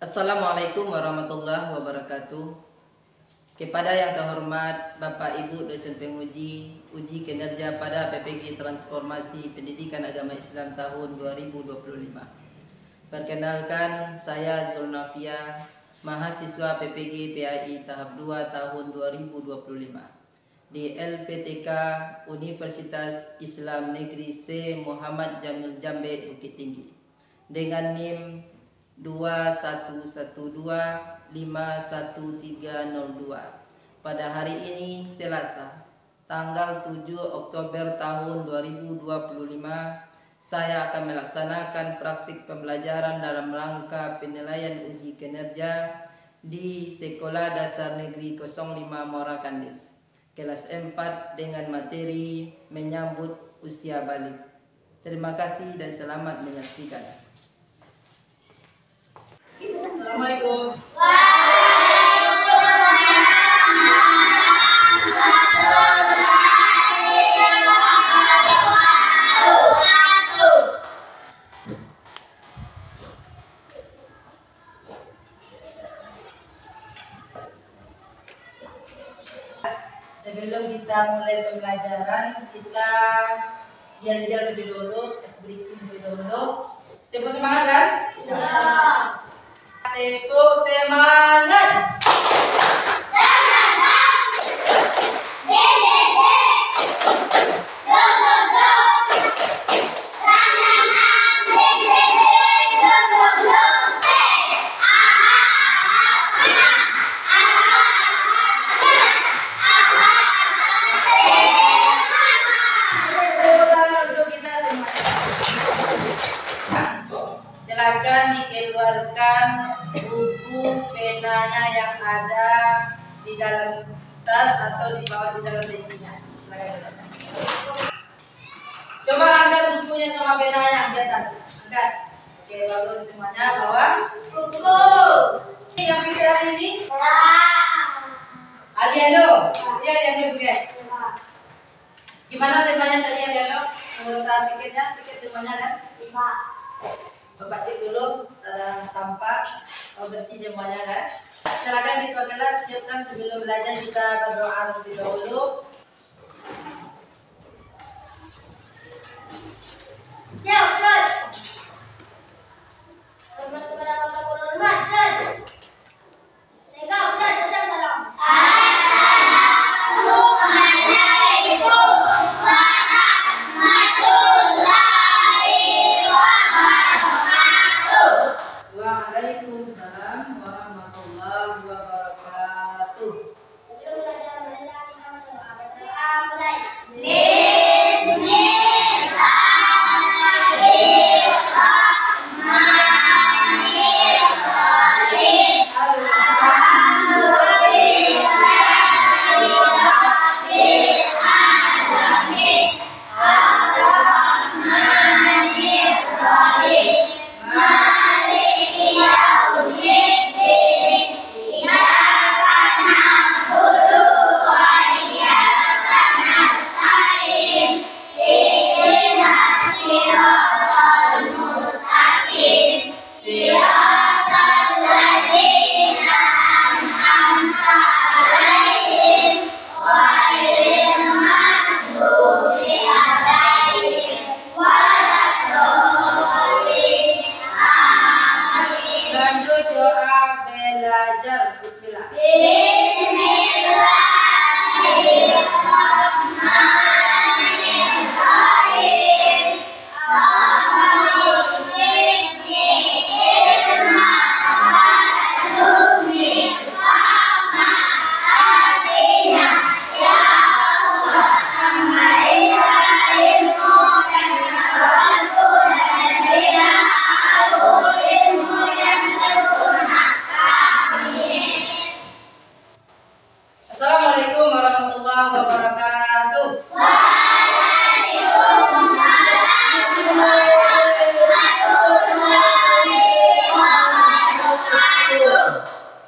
Assalamualaikum warahmatullahi wabarakatuh. Kepada yang terhormat Bapak Ibu dosen penguji uji kinerja pada PPG Transformasi Pendidikan Agama Islam tahun 2025. Perkenalkan, saya Zulnafia, mahasiswa PPG PAI tahap 2 tahun 2025 di LPTK Universitas Islam Negeri C Muhammad Jamil Jambe Bukit Tinggi dengan NIM 2112511302. Pada hari ini Selasa tanggal 7 Oktober tahun 2025, saya akan melaksanakan praktik pembelajaran dalam rangka penilaian uji kinerja di Sekolah Dasar Negeri 05 Muara Kandis kelas 4 dengan materi menyambut usia balik. Terima kasih dan selamat menyaksikan. Assalamualaikum. Sebelum kita mulai pembelajaran, kita yel-yel lebih dulu, breaking lebih dulu. Tepuk semangat kan? Ya. Tepuk semangat. Silakan dikeluarkan buku penanya yang ada di dalam tas atau dibawa di dalam bencinya. Silakan. Coba angkat bukunya sama penanya di atas. Angkat. Oke, lalu semuanya bawa buku. Yang pikir apa ini? Aliando. Dia Aliando pikir. Gimana temanya tadi Aliando? Anggota pikirnya, pikir semuanya kan? 5. Bapak cek dulu sampah, bersih semuanya kan. Silakan di kelas siapkan sebelum belajar kita berdoa terlebih dahulu. Siap, Bros. Hormat kepada Bapak Guru hormat, Bros. Assalamualaikum, Bros. Ucap salam. Assalamualaikum warahmatullahi wabarakatuh. Waalaikumsalam warahmatullahi wabarakatuh. Sebelum belajar mendengar sama-sama berdoa mulai. Assalamualaikum warahmatullahi wabarakatuh.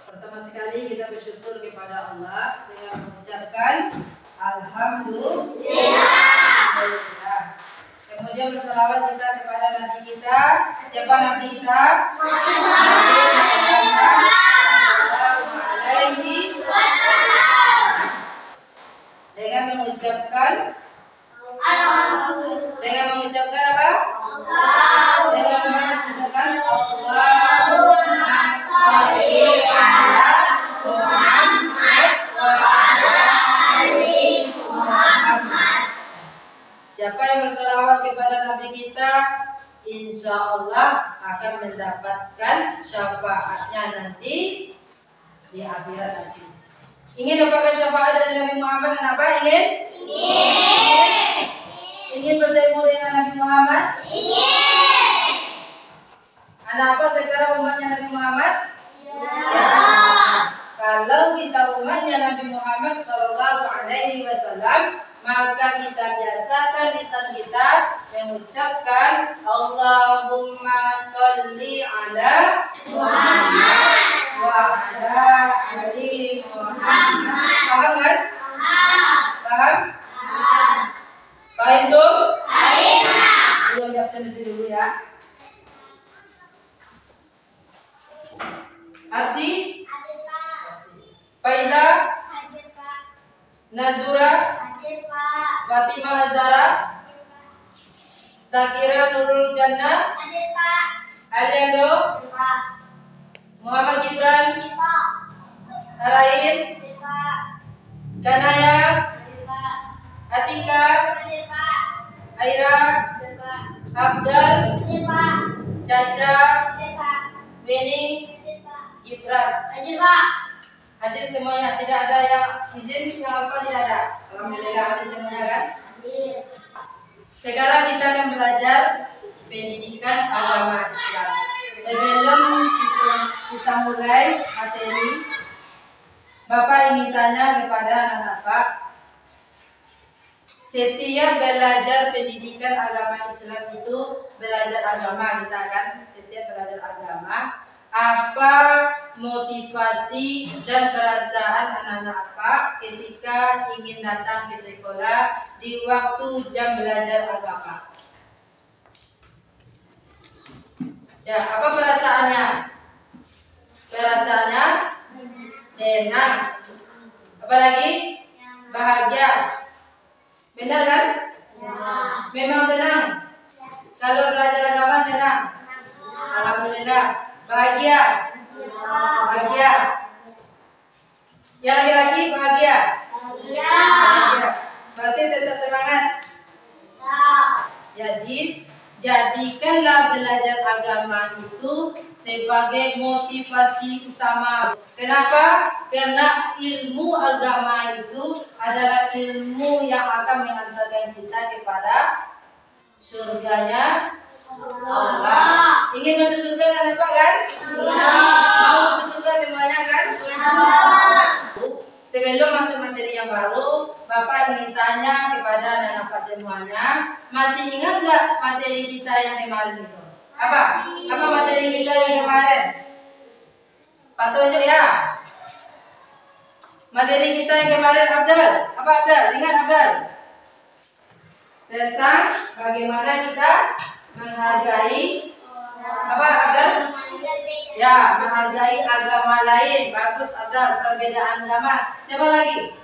Pertama sekali kita bersyukur kepada Allah dengan mengucapkan Alhamdulillah. Kemudian bersalawat kita kepada Nabi kita Siapa Nabi kita? Nabi Muhammad sallallahu alaihi wasallam. Dengan mengucapkan apa? Dengan mengucapkan Allahumma sholli ala Muhammad wa ala ali Muhammad. Siapa yang berselawat kepada Nabi kita, insya Allah akan mendapatkan syafaatnya nanti di akhirat nanti. Ingin dapatkan syafaat dari Nabi Muhammad, kenapa? Ingin? Ingin bertemu dengan Nabi Muhammad? Ingin. Anak apa sekarang umatnya Nabi Muhammad? Ya. Kalau kita umatnya Nabi Muhammad sallallahu alaihi wasallam, maka kita biasakan lisan kita mengucapkan Allahumma sholli ala Muhammad wa ala ali Muhammad. Paham kan? Paham? Paham tuh? Belum di absen dulu ya. Arsi? Faiza? Nazura? Fatimah Azara? Sakira Nurul Jannah? Aliando? Muhammad Gibran? Arain? Kanaya? Atika? Aira? Abdal? Caca? Bening? Gibran? Hadir semuanya, tidak ada yang izin yang apa tidak ada. Alhamdulillah hadir semuanya kan? Sekarang kita akan belajar pendidikan agama Islam. Sebelum kita mulai materi, Bapak ingin tanya kepada anak Bapak, setiap belajar pendidikan agama Islam itu belajar agama kita kan? Setiap belajar agama, apa motivasi dan perasaan anak-anak Pak ketika ingin datang ke sekolah di waktu jam belajar agama? Ya, apa perasaannya? Perasaannya senang. Apalagi bahagia. Benar kan? Memang senang. Kalau belajar agama senang. Alhamdulillah. Bahagia. Bahagia. Yang laki-laki bahagia. Bahagia. Berarti tetap semangat. Jadi jadikanlah belajar agama itu sebagai motivasi utama. Kenapa? Karena ilmu agama itu adalah ilmu yang akan mengantarkan kita kepada surganya Allah. Ingin masuk surga kan Bapak kan? Mau masuk surga semuanya kan? Sebelum masuk materi yang baru, Bapak ingin tanya kepada anak Bapak semuanya, masih ingat nggak materi kita yang kemarin itu? Apa? Apa materi kita yang kemarin? Pak tunjuk ya. Materi kita yang kemarin Abdal. Apa Abdal? Ingat Abdal? Tentang bagaimana kita menghargai apa Abdal? Ya, menghargai agama lain. Bagus Abdal, perbedaan agama. Siapa lagi?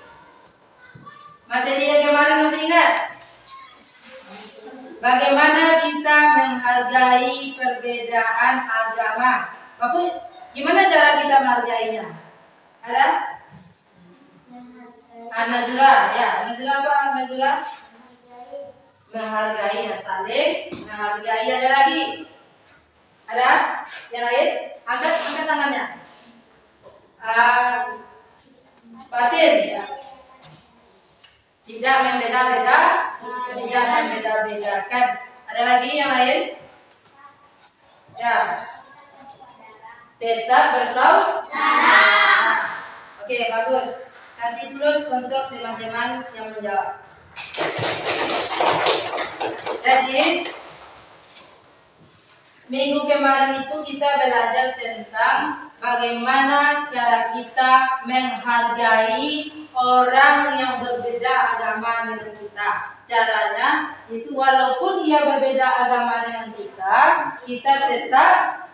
Materi yang kemarin masih ingat? Bagaimana kita menghargai perbedaan agama? Bapak, gimana cara kita menghargainya? Ada? Nazura, ya. Nazura apa? Nazura? Menghargai, saling menghargai. Ada lagi? Ada? Yang lain? Angkat tangannya. Batin. Ya. Tidak membeda-bedakan. Ada lagi yang lain? Ya. Tetap bersaudara. Oke, bagus. Kasih plus untuk teman-teman yang menjawab. Jadi Minggu kemarin itu kita belajar tentang bagaimana cara kita menghargai orang yang berbeda agama dengan kita. Caranya itu walaupun ia berbeda agama dengan kita tetap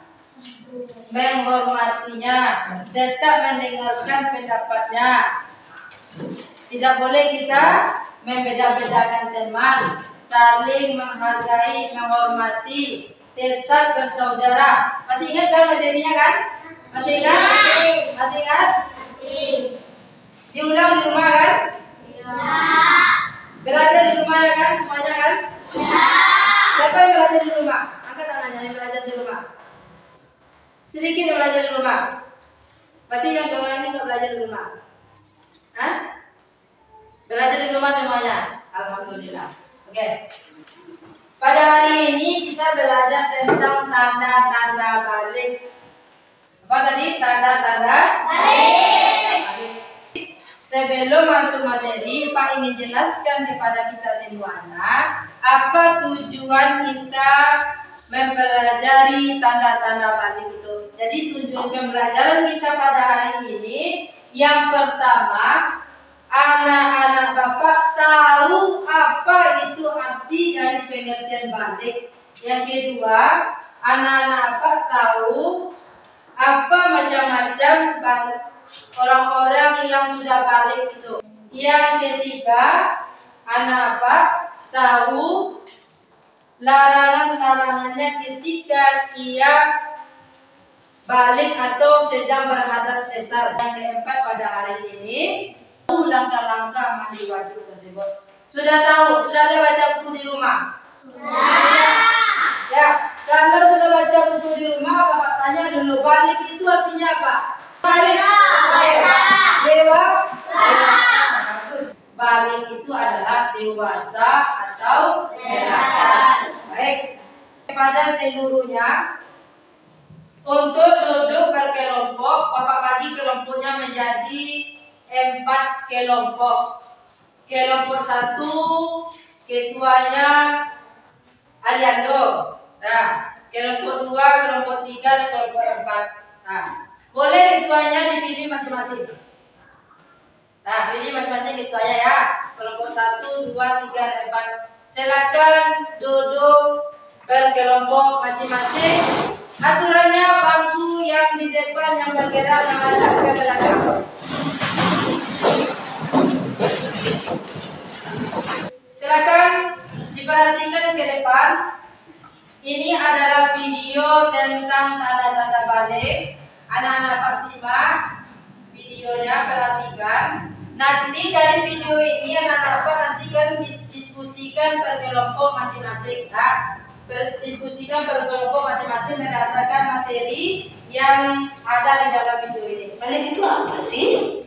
menghormatinya, tetap mendengarkan pendapatnya. Tidak boleh kita membeda-bedakan teman, saling menghargai, menghormati, tetap bersaudara. Masih ingat kan materinya kan? Masih ingat? Masih ingat? Masih. Diulang di rumah kan? Belajar di rumah ya kan? Semuanya kan? Siapa yang belajar di rumah? Angkat tangannya yang belajar di rumah. Sedikit yang belajar di rumah. Berarti yang dua orang ini nggak belajar di rumah. Hah? Belajar di rumah semuanya. Alhamdulillah. Oke. Pada hari ini kita belajar tentang tanda-tanda balik. Apa tadi? Tanda-tanda balik. Sebelum masuk materi, Pak ingin jelaskan kepada kita semuanya apa tujuan kita mempelajari tanda-tanda balik itu. Jadi tujuan pembelajaran kita pada hari ini yang pertama, anak-anak Bapak tahu apa itu arti dari pengertian balik. Yang kedua, anak-anak Bapak tahu apa macam-macam orang-orang yang sudah balik itu. Yang ketiga, anak Bapak tahu larangan-larangannya ketika ia balik atau sedang berhadas besar. Yang keempat pada hari ini, langkah-langkah mandi wajib tersebut. Sudah tahu? Sudah ada baca buku di rumah? Sudah. Ya, kalau sudah baca buku di rumah, Bapak tanya dulu, balik itu artinya apa? Balik. Dewasa. Bagus. Balik itu adalah dewasa atau dewasa. Baik. Pada seluruhnya, untuk duduk berkelompok, Bapak bagi kelompoknya menjadi 4 kelompok. Kelompok 1, ketuanya Aliando. Nah, kelompok 2, kelompok 3, dan kelompok 4. Nah, boleh ketuanya dipilih masing-masing. Nah, pilih masing-masing ketuanya ya. Kelompok 1, 2, 3, dan 4. Silakan duduk berkelompok masing-masing. Aturannya bangku yang di depan yang bergerak menghadap ke belakang. Silakan diperhatikan ke depan. Ini adalah video tentang tanda-tanda balik. Anak-anak Pak simak videonya, perhatikan. Nanti dari video ini anak-anak Pak nanti kan diskusikan per kelompok masing-masing. Nah, berdiskusikan berkelompok masing-masing berdasarkan materi yang ada di dalam video ini. Balik itu apa sih?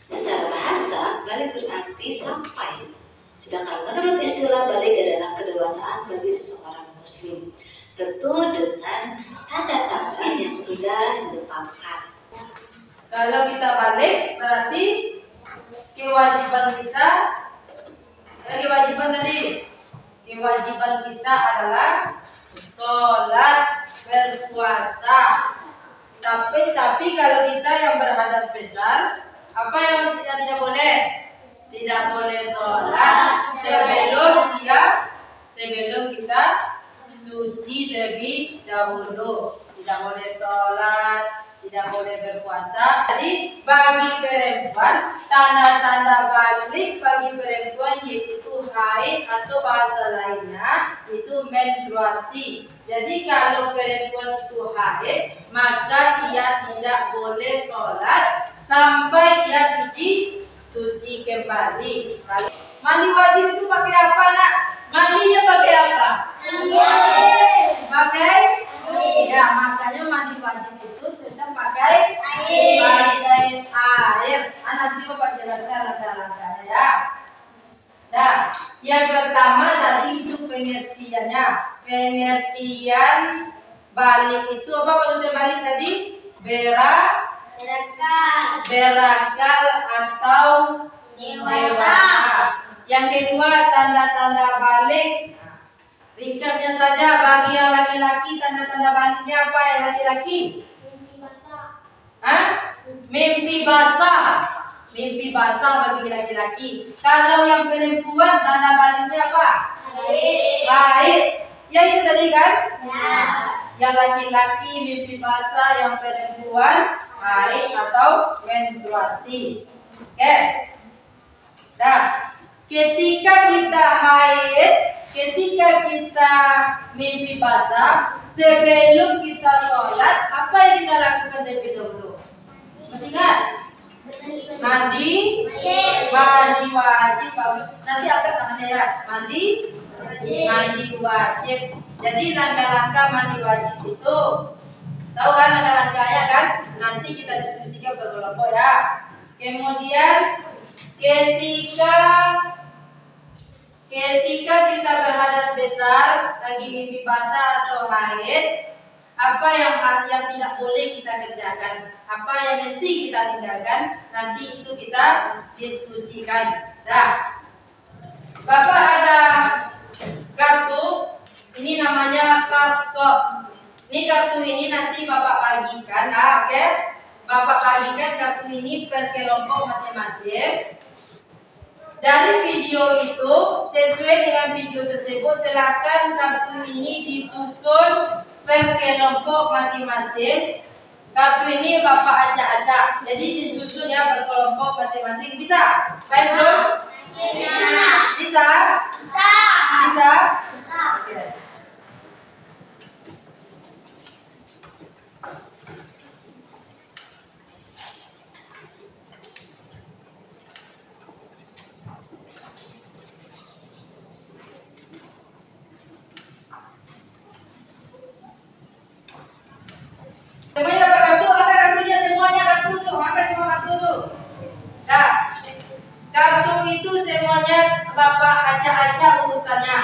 Secara bahasa, balik berarti sampai. Sedangkan menurut istilah balik adalah kedewasaan bagi seseorang muslim. Tentu dengan tanda-tanda yang sudah ditetapkan. Kalau kita balik berarti kewajiban kita, kewajiban kita adalah sholat, berpuasa. Tapi kalau kita yang berhadas besar, apa yang kita tidak boleh? Tidak boleh sholat sebelum kita suci terlebih dahulu. Tidak boleh sholat, tidak boleh berpuasa. Jadi bagi perempuan, tanda-tanda balik bagi perempuan yaitu haid atau bahasa lainnya itu menstruasi. Jadi kalau perempuan itu haid, maka ia tidak boleh sholat sampai ia suci kembali. Mandi wajib itu pakai apa, Nak? Mandinya pakai apa? Pakai? Ya, makanya mandi wajib itu bisa pakai air. Nanti Bapak jelaskan langkah-langkahnya ya. Nah, yang pertama tadi itu pengertiannya. Pengertian balik itu apa pengertian balik tadi? Berakal atau dewasa. Yang kedua tanda-tanda balik Ringkasnya saja bagi yang laki-laki tanda-tanda baliknya apa ya laki-laki? Mimpi basah. Hah? Mimpi basah. Mimpi basah bagi laki-laki. Kalau yang perempuan tanda baliknya apa? Haid. Ya itu tadi kan? Ya. Yang laki-laki mimpi basah, yang perempuan haid atau menstruasi. Oke. Nah, ketika kita haid, ketika kita mimpi basah, sebelum kita sholat, apa yang kita lakukan terlebih dahulu? Masih ingat? Mandi, mandi wajib, bagus. Nanti angkat tangannya ya. Mandi wajib. Jadi langkah-langkah mandi wajib itu, tahu kan langkah-langkahnya kan? Nanti kita diskusikan berkelompok ya. Kemudian ketika kita berhadas besar, lagi mimpi basah atau haid, apa yang tidak boleh kita kerjakan, apa yang mesti kita tinggalkan, nanti itu kita diskusikan. Nah, Bapak ada kartu, ini namanya kartu. Ini kartu ini nanti Bapak bagikan, oke? Bapak bagikan kartu ini per kelompok masing-masing. Dari video itu, sesuai dengan video tersebut, silakan kartu ini disusun per kelompok masing-masing. Kartu ini Bapak acak-acak, jadi disusun ya per kelompok masing-masing. Bisa? Baik tuh? Bisa? Bisa? Oke. Semuanya dapat kartu, apa kartunya semuanya kartu tuh, apa semua kartu tuh. Nah, kartu itu semuanya Bapak acak-acak urutannya.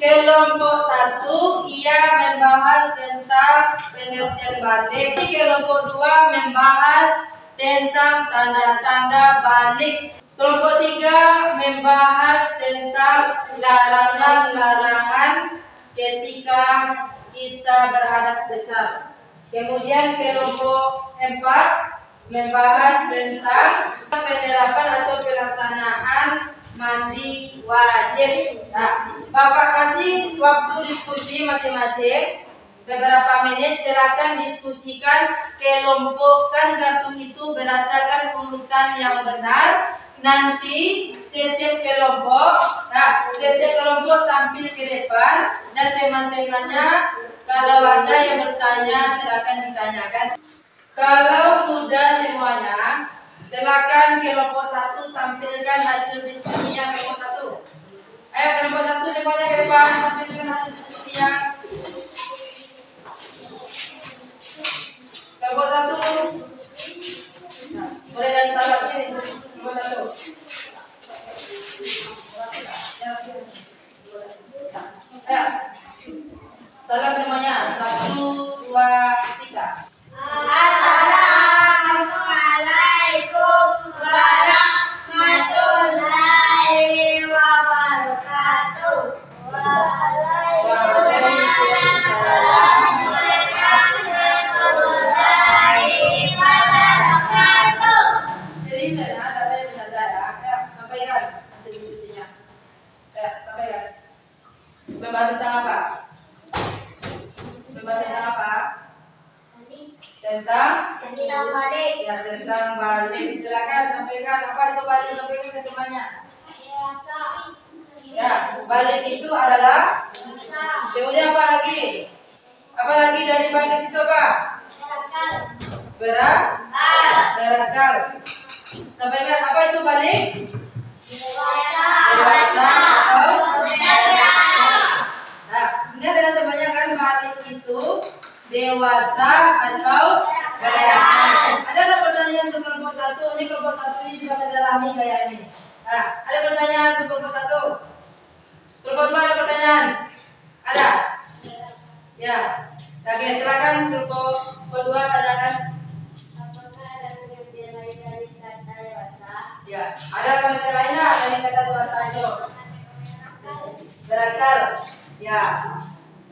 Kelompok 1 ia membahas tentang pengertian balik. Kelompok 2 membahas tentang tanda-tanda balik. Kelompok 3 membahas tentang larangan-larangan ketika kita berhadas besar. Kemudian kelompok 4 membahas tentang penerapan atau pelaksanaan mandi wajib. Nah, Bapak kasih waktu diskusi masing-masing beberapa menit, silakan diskusikan, kelompokkan kartu itu berdasarkan urutan yang benar. Nanti setiap kelompok tampil ke depan dan teman-temannya kalau ada yang bertanya silakan ditanyakan. Kalau sudah semuanya, silakan kelompok 1 tampilkan hasil diskusinya kelompok 1. Ayo kelompok 1 semuanya ke depan tampilkan hasil diskusinya. Kelompok 1. Nah, mulai dari salah sini. Kelompok 1. Ayo. Salam semuanya. 1, 2, 3. Assalamualaikum warahmatullahi wabarakatuh. Waalaikumsalam warahmatullahi wabarakatuh. Serius ya, ada yang bercanda ya. Ya, sampaikan hasil diskusinya. Ya, sampaikan. Membahas tentang apa? Membahas tentang apa? Tentang balik. ya, tentang balik. Silakan sampaikan apa itu balik, sampaikan ke temannya. Ya, balik itu adalah. Kemudian apa lagi? Apa lagi dari balik itu apa? Berakal. Sampaikan apa itu balik? Dewasa atau nah, ingat dengan semuanya kan balik itu dewasa atau berakal. Ada pertanyaan untuk kelompok 1? Ini kelompok 1 ini sudah mendalami kayak ini. Nah, ada pertanyaan untuk kelompok 1? Kelompok 2 ada pertanyaan? Ada? Ya. Oke, silakan kelompok 2 tanyakan. Apakah ada pengertian lain dari kata dewasa? Ya, ada pengertian lainnya dari kata dewasa itu? Berakal. Ya,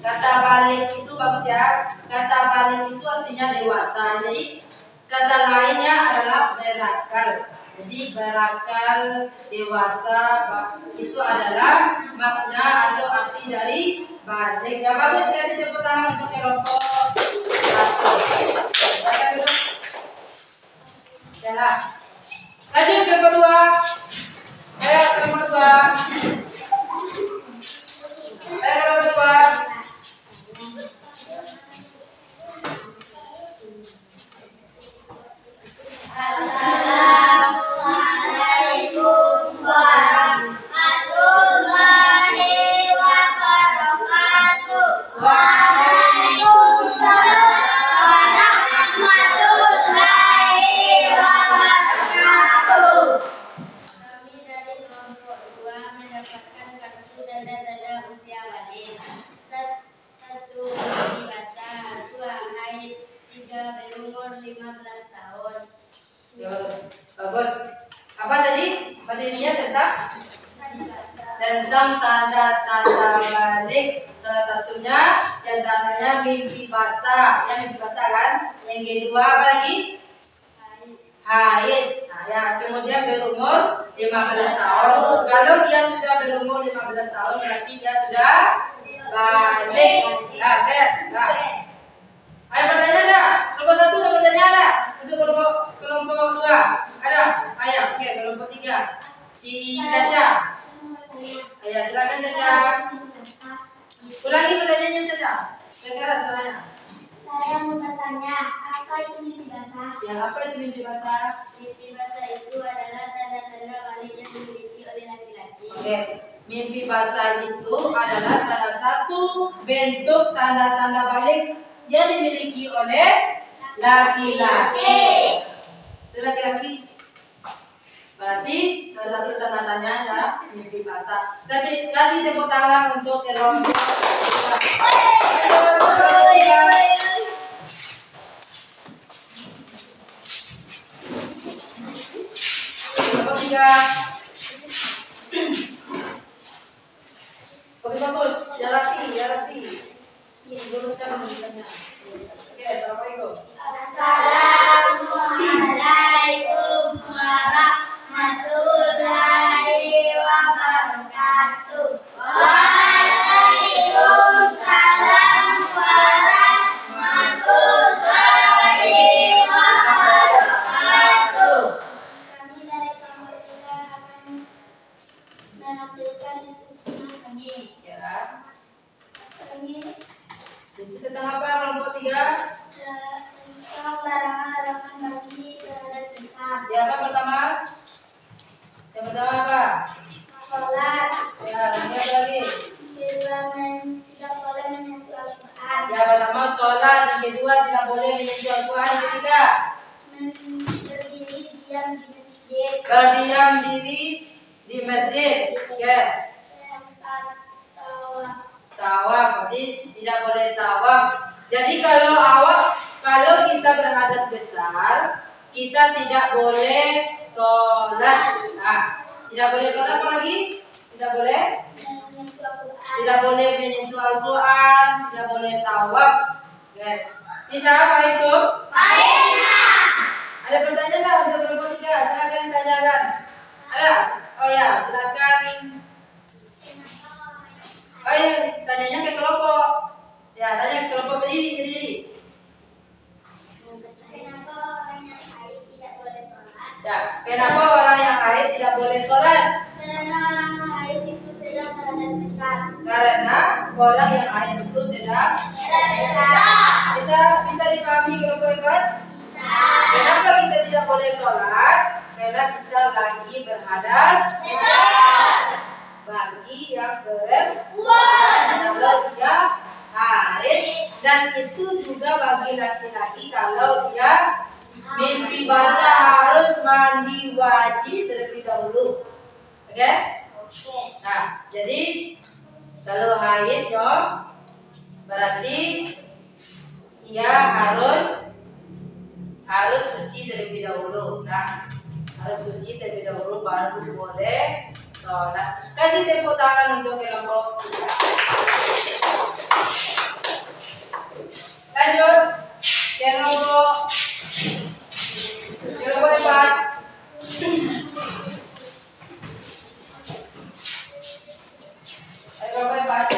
kata balik itu bagus ya. Kata balik itu artinya dewasa. Jadi kata lainnya adalah berakal. Jadi berakal, dewasa itu adalah makna atau arti dari balik. Ya bagus, kasih tepuk tangan untuk kelompok 1. Silakan dulu. Ya. Lanjut ke kedua. Ayo ke nomor 2. Ayo ke nomor 2. Assalamualaikum warahmatullahi wabarakatuh. Waalaikumsalam warahmatullahi wabarakatuh. Kami dari kelompok 2 mendapatkan kartu tanda-tanda usia balik. 1 dewasa, 2 haid, 3 berumur 15 tahun. Ya, bagus. Apa tadi? Materinya tentang tanda-tanda balik. Salah satunya tandanya mimpi basah. Yang mimpi basah kan? Yang kedua apa lagi? Haid. Nah, ya, kemudian berumur 15 tahun. Kalau dia sudah berumur 15 tahun berarti dia sudah balik. Nah, nah. Ada pertanyaan enggak? Kelompok 1 ada pertanyaan enggak? Untuk kelompok 2 ada? Ayo, oke, kelompok 3. Si Caca. Ayo, silakan Caca. Ulangi pertanyaannya Caca. Keras suaranya. Saya mau bertanya, apa itu mimpi basah? Ya, apa itu mimpi basah? Mimpi basah itu adalah tanda-tanda balik yang dimiliki oleh laki-laki. Oke, mimpi basah itu adalah salah satu bentuk tanda-tanda balik yang dimiliki oleh laki-laki. Itu laki-laki. Berarti salah satu tanda-tandanya adalah mimpi basah. Kasih tepuk tangan untuk kelompok 3. Kelompok 3. Oke, bagus. Ya rapi. Luruskan menitanya. Oke, assalamualaikum. Assalamualaikum warahmatullahi wabarakatuh. Waalaikumsalam warahmatullahi wabarakatuh. Kami dari kelompok 3 akan menampilkan diskusi kami. Ya. Kami Jadi tentang apa kelompok 3? tentang larangan-larangan bagi terhadap sesat. Ya, apa pertama? Yang pertama apa? Sholat. Ya, ini apa lagi? Kedua, tidak boleh menyentuh Al-Quran. Ya, pertama sholat, yang kedua tidak boleh menyentuh Al-Quran, yang ketiga Berdiri diam di masjid. berdiam diri di masjid. Oke. Keempat, tawaf. Tawaf, berarti tidak boleh tawaf. Jadi kalau kita berhadas besar, kita tidak boleh sholat. Nah, tidak boleh sholat apa lagi? Tidak boleh Menyentuh Al-Quran. Tidak boleh menyentuh Al-Quran, tidak boleh tawaf. Oke. Bisa apa itu? Ada pertanyaan nggak untuk kelompok 3? Silakan ditanyakan. Ada? Oh ya, silakan. Oh iya, tanyanya ke kelompok. Ya, tanya ke kelompok berdiri. Kenapa orang yang haid tidak boleh sholat? Ya, kenapa orang yang haid tidak boleh sholat? Karena orang haid itu sedang berhadas besar. Karena orang yang haid itu sedang bisa dipahami kelompok 4? Kenapa kita tidak boleh sholat? Karena kita lagi berhadas bagi yang perempuan kalau dia haid, dan itu juga bagi laki-laki kalau dia mimpi basah harus mandi wajib terlebih dahulu. Oke? Nah, jadi kalau haid berarti ia harus suci terlebih dahulu. Nah, harus suci terlebih dahulu baru boleh sholat. Kasih tepuk tangan untuk kelompok 3. Lanjut kelompok 4. Kelompok 4.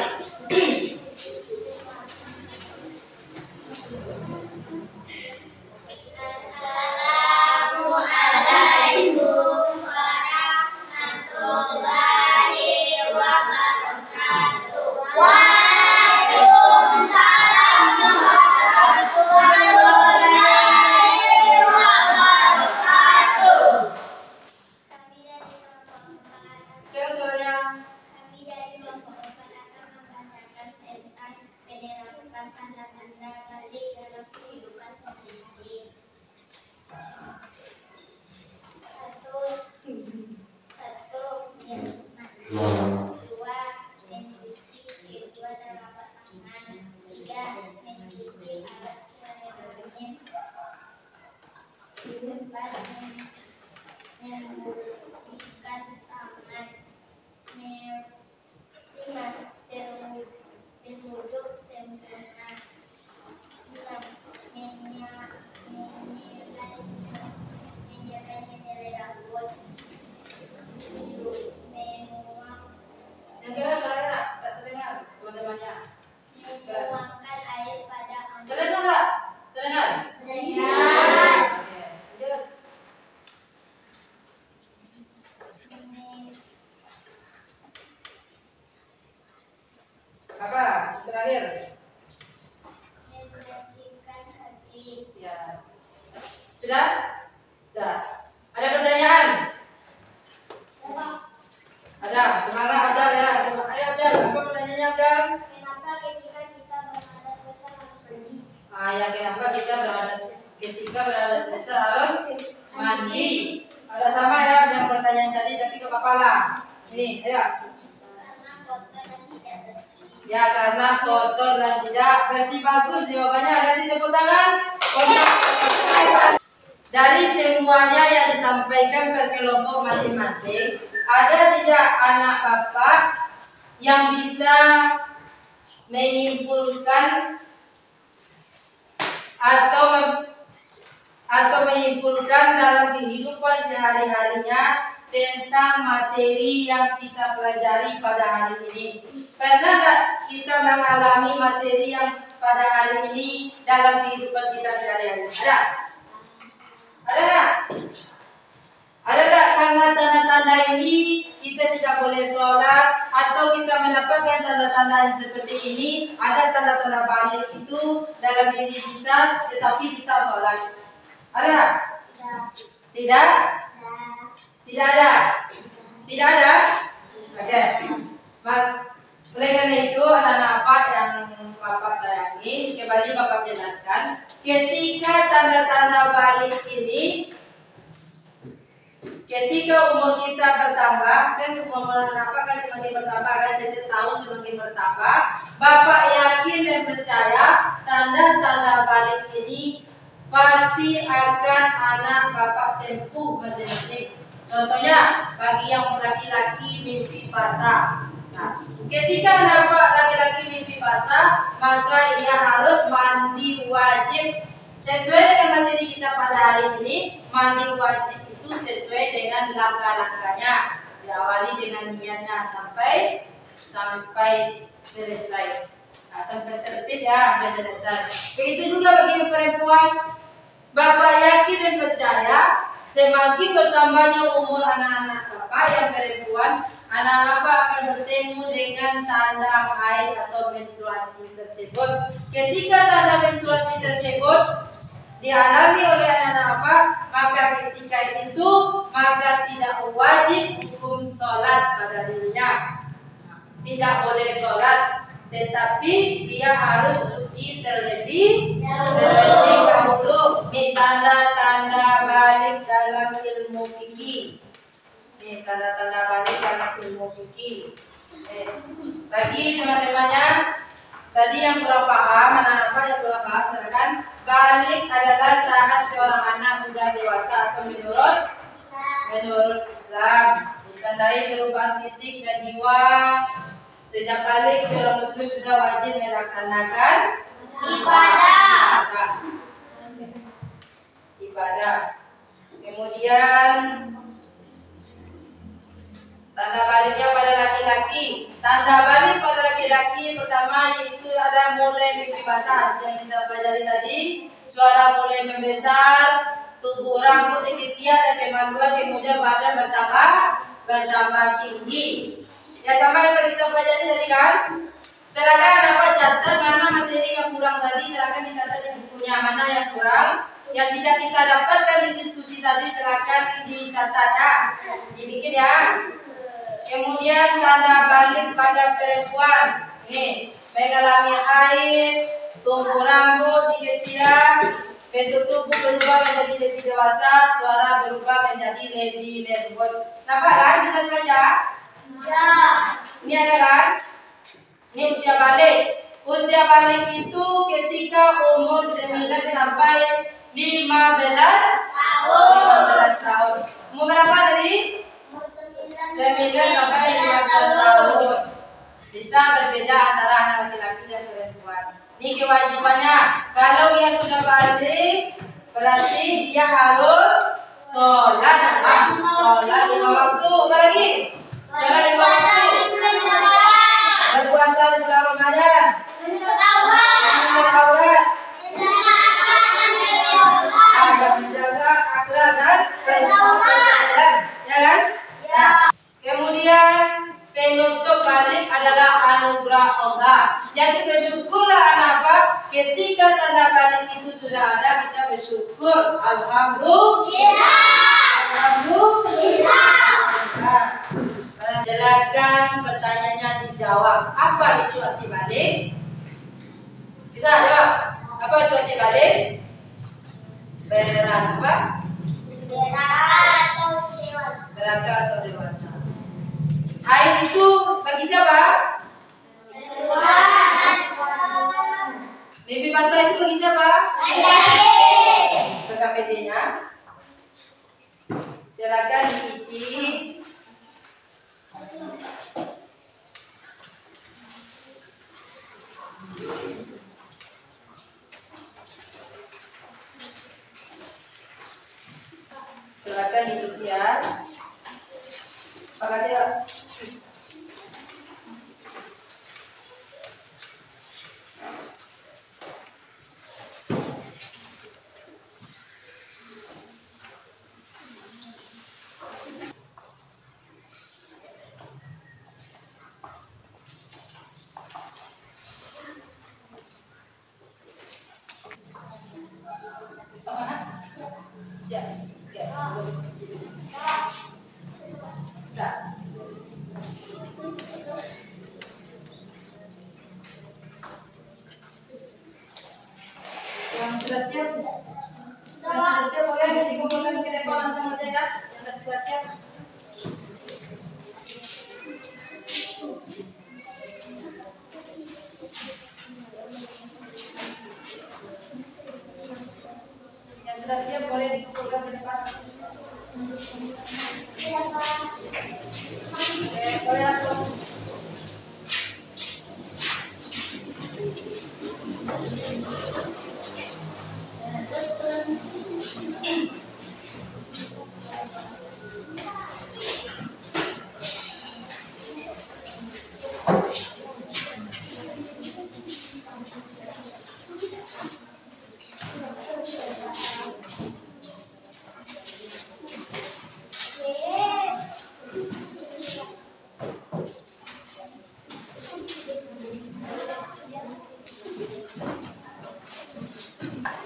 Apa? Terakhir. Membersihkan hati. Ya. Sudah? Sudah. Ada pertanyaan? Ada. Semangat Abdal ya. Ayo Abdal, apa pertanyaannya Abdal? Kenapa ketika kita berhadas besar harus mandi? Ya kenapa ketika berhadas besar harus mandi? Agak sama ya dengan pertanyaan tadi, tapi ke Bapak lah. Ini, ayo. Karena kotor dan tidak bersih. Ya karena kotor dan tidak bersih. Bagus jawabannya. Kasih tepuk tangan. Dari semuanya yang disampaikan per kelompok masing-masing, ada tidak anak bapak yang bisa menyimpulkan atau menyimpulkan dalam kehidupan sehari-harinya tentang materi yang kita pelajari pada hari ini? Pernah nggak kita mengalami materi yang pada hari ini dalam kehidupan kita sehari-hari? Ada? Ada nggak? Ada nggak karena tanda-tanda ini kita tidak boleh sholat, atau kita mendapatkan tanda-tanda yang seperti ini? Ada tanda-tanda balik itu dalam diri kita, tetapi kita sholat. Ada? Tidak? Tidak ada? Tidak ada? Oke. Oleh karena itu anak-anak apa yang Bapak sayangi, kembali Bapak jelaskan, ketika tanda-tanda balik ini, ketika umur kita bertambah, kan umur anak kan semakin bertambah, kan setiap tahun semakin bertambah, Bapak yakin dan percaya tanda-tanda balik ini pasti akan anak Bapak tempuh masing-masing. Contohnya, bagi yang laki-laki mimpi basah. Nah, ketika anak Bapak laki-laki mimpi basah, maka ia harus mandi wajib. Sesuai dengan materi kita pada hari ini, mandi wajib itu sesuai dengan langkah-langkahnya. Diawali dengan niatnya sampai selesai. Nah, sampai tertib ya, sampai selesai. Begitu juga bagi perempuan. Bapak yakin dan percaya semakin bertambahnya umur anak-anak Bapak yang perempuan, anak Bapak akan bertemu dengan tanda haid atau menstruasi tersebut. Ketika tanda menstruasi tersebut dialami oleh anak-anak Bapak, maka ketika itu maka tidak wajib hukum sholat pada dirinya. Tidak boleh sholat, tetapi dia harus suci terlebih dahulu. Ini tanda-tanda balik dalam ilmu fikih. Ini tanda-tanda balik dalam ilmu fikih. Bagi teman-temannya tadi yang kurang paham, anak-anak yang kurang paham, silakan. Balik adalah saat seorang anak sudah dewasa atau menurut Islam. ditandai perubahan fisik dan jiwa. Sejak balik seorang muslim sudah wajib melaksanakan ibadah. Kemudian tanda baliknya pada laki-laki. Tanda balik pada laki-laki pertama yaitu ada mulai mimpi basah yang kita pelajari tadi, suara mulai membesar, tubuh rambut sedikit dan kemaluan, kemudian badan bertambah tinggi. Ya sama yang kita pelajari tadi kan. Silakan dapat catat mana materi yang kurang tadi, silakan dicatat di bukunya mana yang kurang. Yang tidak kita dapatkan di diskusi tadi silakan dicatat ya, dibikin ya. Kemudian tanda balik pada perempuan, nih mengalami haid, tumbuh rambut diketiak, bentuk tubuh berubah menjadi lebih dewasa, suara berubah menjadi lebih lembut. Nampak kan? Bisa dibaca? Ya. Ini ada kan? Ini usia balik. Usia balik itu ketika umur 9 sampai 15 tahun. Umur berapa tadi? 9 sampai 15 tahun. Bisa berbeda antara anak laki-laki dan perempuan. Ini kewajibannya. Kalau dia sudah balik, berarti dia harus sholat apa? Sholat lima waktu. Apa lagi? Sholat lima waktu. Berpuasa di bulan Ramadan. Menutup aurat. Ada menjaga akhlak dan perbuatan. Ya kan? Ya. Kemudian penutup balik adalah anugerah Allah. Jadi bersyukurlah anak apa? Ketika tanda balik itu sudah ada, kita bersyukur. Alhamdulillah. Alhamdulillah. Silakan pertanyaannya dijawab. Apa itu arti balik? Bisa jawab? Apa itu arti balik? Berangkat atau dewasa. Haid itu bagi siapa? Mimpi basah itu bagi siapa? PKPD-nya. Silakan diisi. Silakan diisi ya. Makasih ya. Sudah siap? Sudah siap boleh dikumpulkan ke depan langsung aja ya. Yang sudah siap. Yang sudah siap boleh dikumpulkan ke depan. Boleh langsung.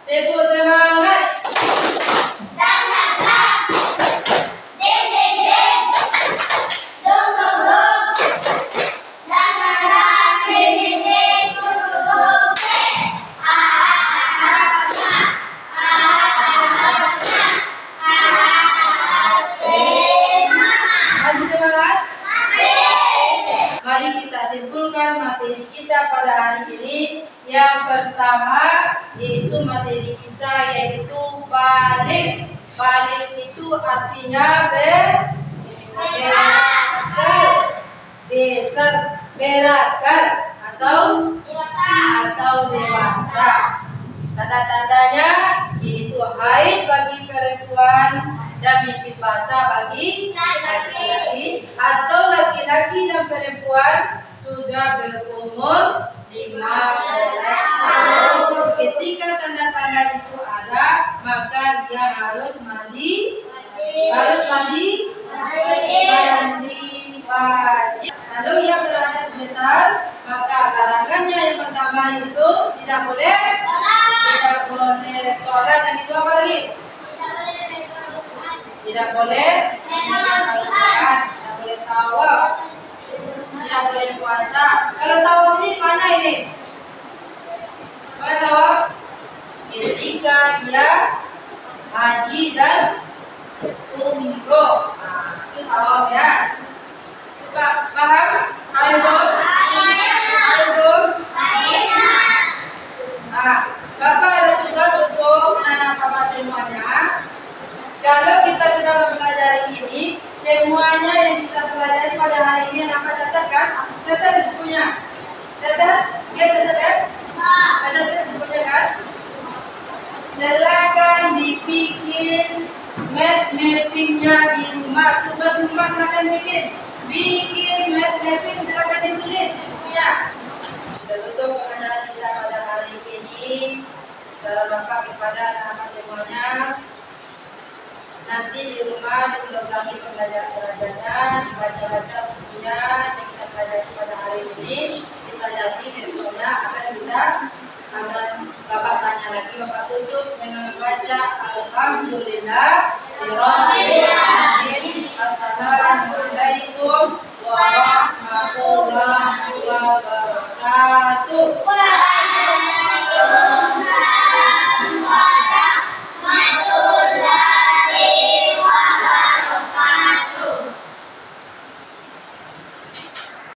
Tepuk semangat. Masih semangat? Mari kita simpulkan materi kita pada hari ini. Yang pertama yaitu materi kita yaitu balik. Balik itu artinya berbeda. akal, berserakan atau dewasa. Tanda-tandanya yaitu haid bagi perempuan dan mimpi basah bagi laki-laki, atau laki-laki dan perempuan sudah berumur 15 tahun. Ketika tanda-tanda itu ada, maka dia harus mandi wajib. Kalau ia berada sebesar, maka larangannya yang pertama itu tidak boleh sholat, dan itu apa lagi? Tidak boleh Al-Quran, tidak boleh tawaf, tidak boleh puasa. Kalau tawaf ini di mana ini? Mana tawaf? Ketika dia haji dan umroh, itu tawaf ya. Paham? Ayo. Bapak ada tugas untuk anak-anak Bapak semuanya. Kalau kita sudah mempelajari ini, semuanya yang kita pelajari pada hari ini, Bapak catat kan? Catat bukunya. Catat? Ya, catat ya? Catat bukunya kan? Silakan dibikin mappingnya di rumah. Tugas rumah silakan bikin mapping, silakan ditulis di bukunya. Kita tutup pengajaran kita pada hari ini. Salam lengkap kepada anak-anak semuanya. Nanti di rumah diulang lagi pembelajarannya, baca-baca bukunya yang kita pelajari pada hari ini. Bisa jadi besoknya akan kita Bapak tanya lagi, Bapak tutup dengan membaca Alhamdulillah Rabbil Alamin. Assalamualaikum warahmatullahi